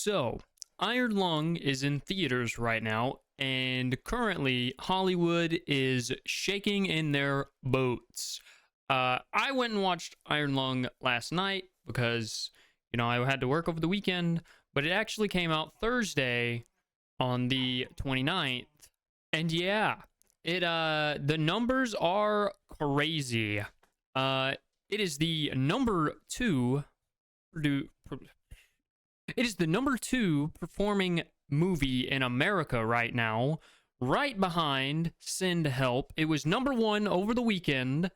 So, Iron Lung is in theaters right now, and currently Hollywood is shaking in their boots. I went and watched Iron Lung last night because, I had to work over the weekend, but it actually came out Thursday on the 29th. And yeah, the numbers are crazy. It is the number two it is the number two performing movie in America right now, right behind Send Help. It was number one over the weekend.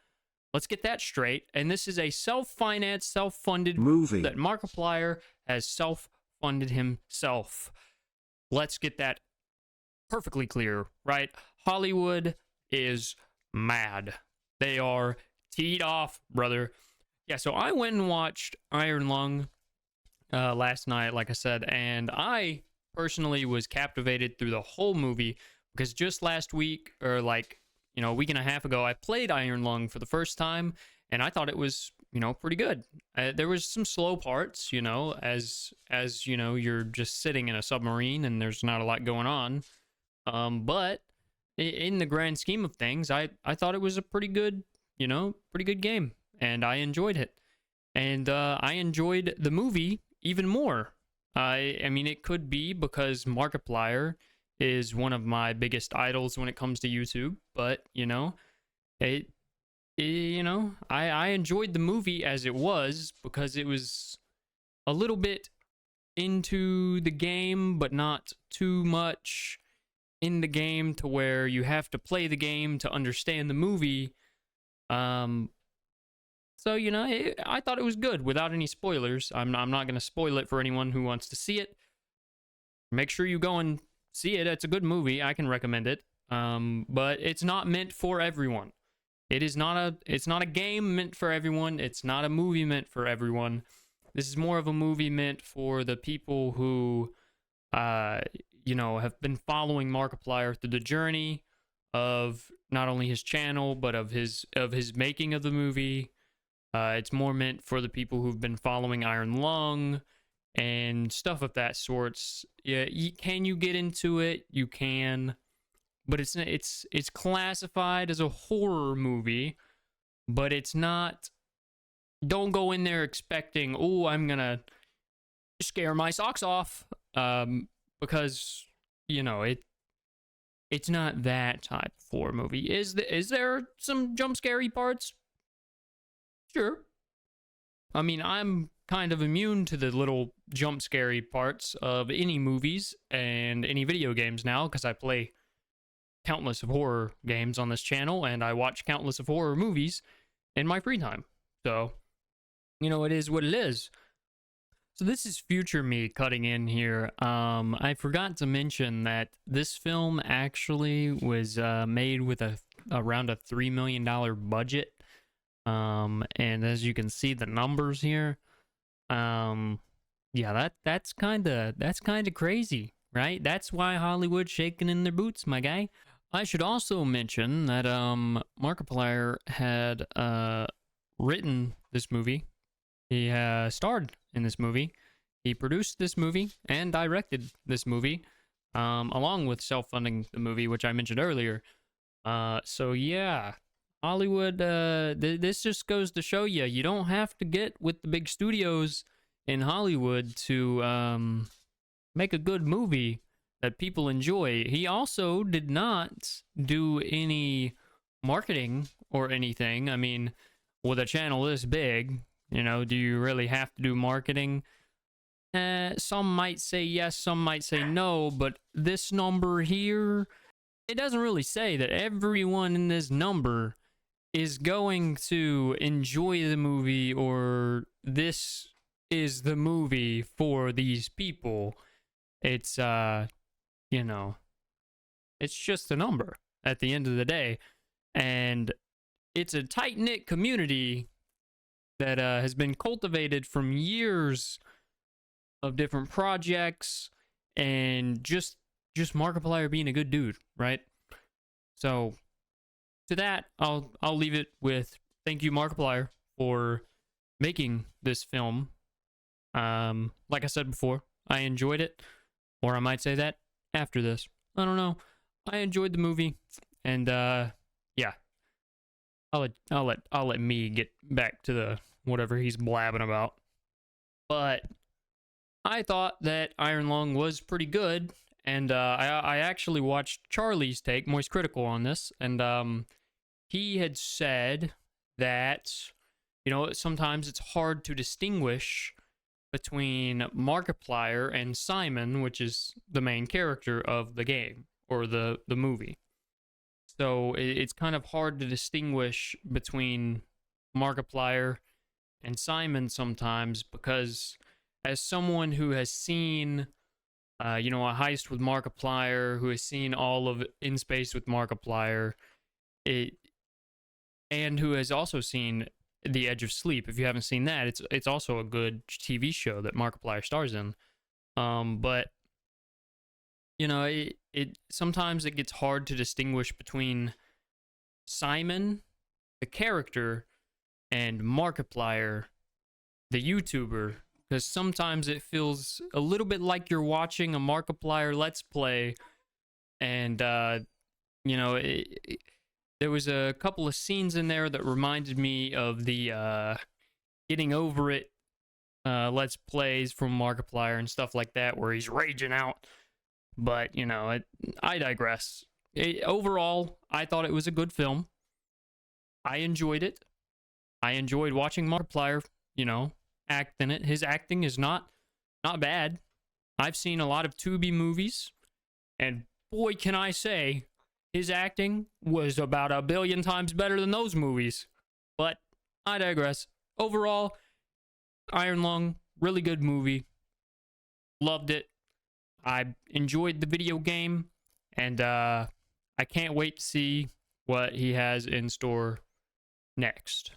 Let's get that straight. And this is a self-financed, self-funded movie that Markiplier has self-funded himself. Let's get that perfectly clear, right? Hollywood is mad. They are teed off, brother. Yeah, so I went and watched Iron Lung last night, like I said, and I personally was captivated through the whole movie because just last week, or a week and a half ago, I played Iron Lung for the first time, and I thought it was, pretty good. There was some slow parts, as you're just sitting in a submarine and there's not a lot going on. But in the grand scheme of things, I thought it was a pretty good game, and I enjoyed it. And I enjoyed the movie even more. I mean, it could be because Markiplier is one of my biggest idols when it comes to YouTube, but I enjoyed the movie as it was because it was a little bit into the game, but not too much in the game to where you have to play the game to understand the movie. So, I thought it was good without any spoilers. I'm not going to spoil it for anyone who wants to see it. Make sure you go and see it. It's a good movie. I can recommend it. But it's not meant for everyone. It's not a game meant for everyone. It's not a movie meant for everyone. This is more of a movie meant for the people who, have been following Markiplier through the journey of not only his channel, but of his making of the movie. It's more meant for the people who've been following Iron Lung and stuff of that sorts. Yeah, can you get into it? You can, but it's classified as a horror movie, but it's not. Don't go in there expecting, oh, I'm gonna scare my socks off, because it's not that type of horror movie. Is there some jump scary parts? Sure. I mean, I'm kind of immune to the little jump scary parts of any movies and any video games now because I play countless of horror games on this channel and I watch countless of horror movies in my free time. So, it is what it is. So this is future me cutting in here. I forgot to mention that this film actually was made with around a $3 million budget. And as you can see the numbers here, yeah, that's kind of crazy, right? That's why Hollywood's shaking in their boots, my guy. I should also mention that Markiplier had written this movie. He starred in this movie. He produced this movie and directed this movie, along with self-funding the movie, which I mentioned earlier. So yeah. Hollywood, this just goes to show you don't have to get with the big studios in Hollywood to make a good movie that people enjoy. He also did not do any marketing or anything. I mean, with a channel this big, do you really have to do marketing? Some might say yes, some might say no, but this number here, it doesn't really say that everyone in this number is going to enjoy the movie or this is the movie for these people. It's it's just a number at the end of the day, and it's a tight-knit community that has been cultivated from years of different projects and just Markiplier being a good dude, right? So to that, I'll leave it with thank you, Markiplier, for making this film. Like I said before, I enjoyed it. Or I might say that after this. I don't know. I enjoyed the movie, and yeah. I'll let me get back to the whatever he's blabbing about. But I thought that Iron Lung was pretty good, and I actually watched Charlie's take, Moist Critical, on this, and he had said that, you know, sometimes it's hard to distinguish between Markiplier and Simon, which is the main character of the game or the movie. So it's kind of hard to distinguish between Markiplier and Simon sometimes, because as someone who has seen, you know, a heist with Markiplier, who has seen all of In Space with Markiplier, and who has also seen The Edge of Sleep. If you haven't seen that, it's also a good TV show that Markiplier stars in. But you know, it sometimes it gets hard to distinguish between Simon, the character, and Markiplier, the YouTuber, because sometimes it feels a little bit like you're watching a Markiplier Let's Play, and you know, there was a couple of scenes in there that reminded me of the Getting Over It Let's Plays from Markiplier and stuff like that, where he's raging out. But, you know, I digress. Overall, I thought it was a good film. I enjoyed it. I enjoyed watching Markiplier, you know, act in it. His acting is not bad. I've seen a lot of Tubi movies, and boy, can I say, his acting was about 1 billion times better than those movies. But I digress. Overall, Iron Lung, really good movie. Loved it. I enjoyed the video game, and I can't wait to see what he has in store next.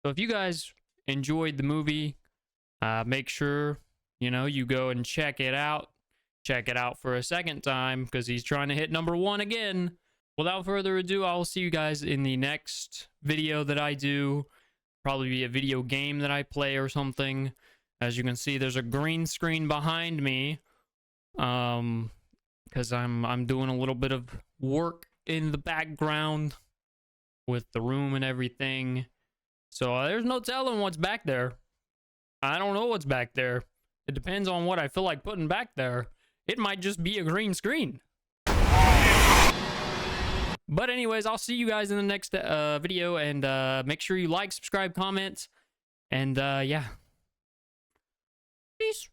So if you guys enjoyed the movie, make sure, you know, you go and check it out. Check it out for a second time, because he's trying to hit #1 again. Without further ado, I'll see you guys in the next video that I do. Probably be a video game that I play or something. As you can see, there's a green screen behind me. Because I'm doing a little bit of work in the background with the room and everything. So there's no telling what's back there. I don't know what's back there. It depends on what I feel like putting back there. It might just be a green screen. But anyways, I'll see you guys in the next video, and make sure you like, subscribe, comment, and yeah. Peace.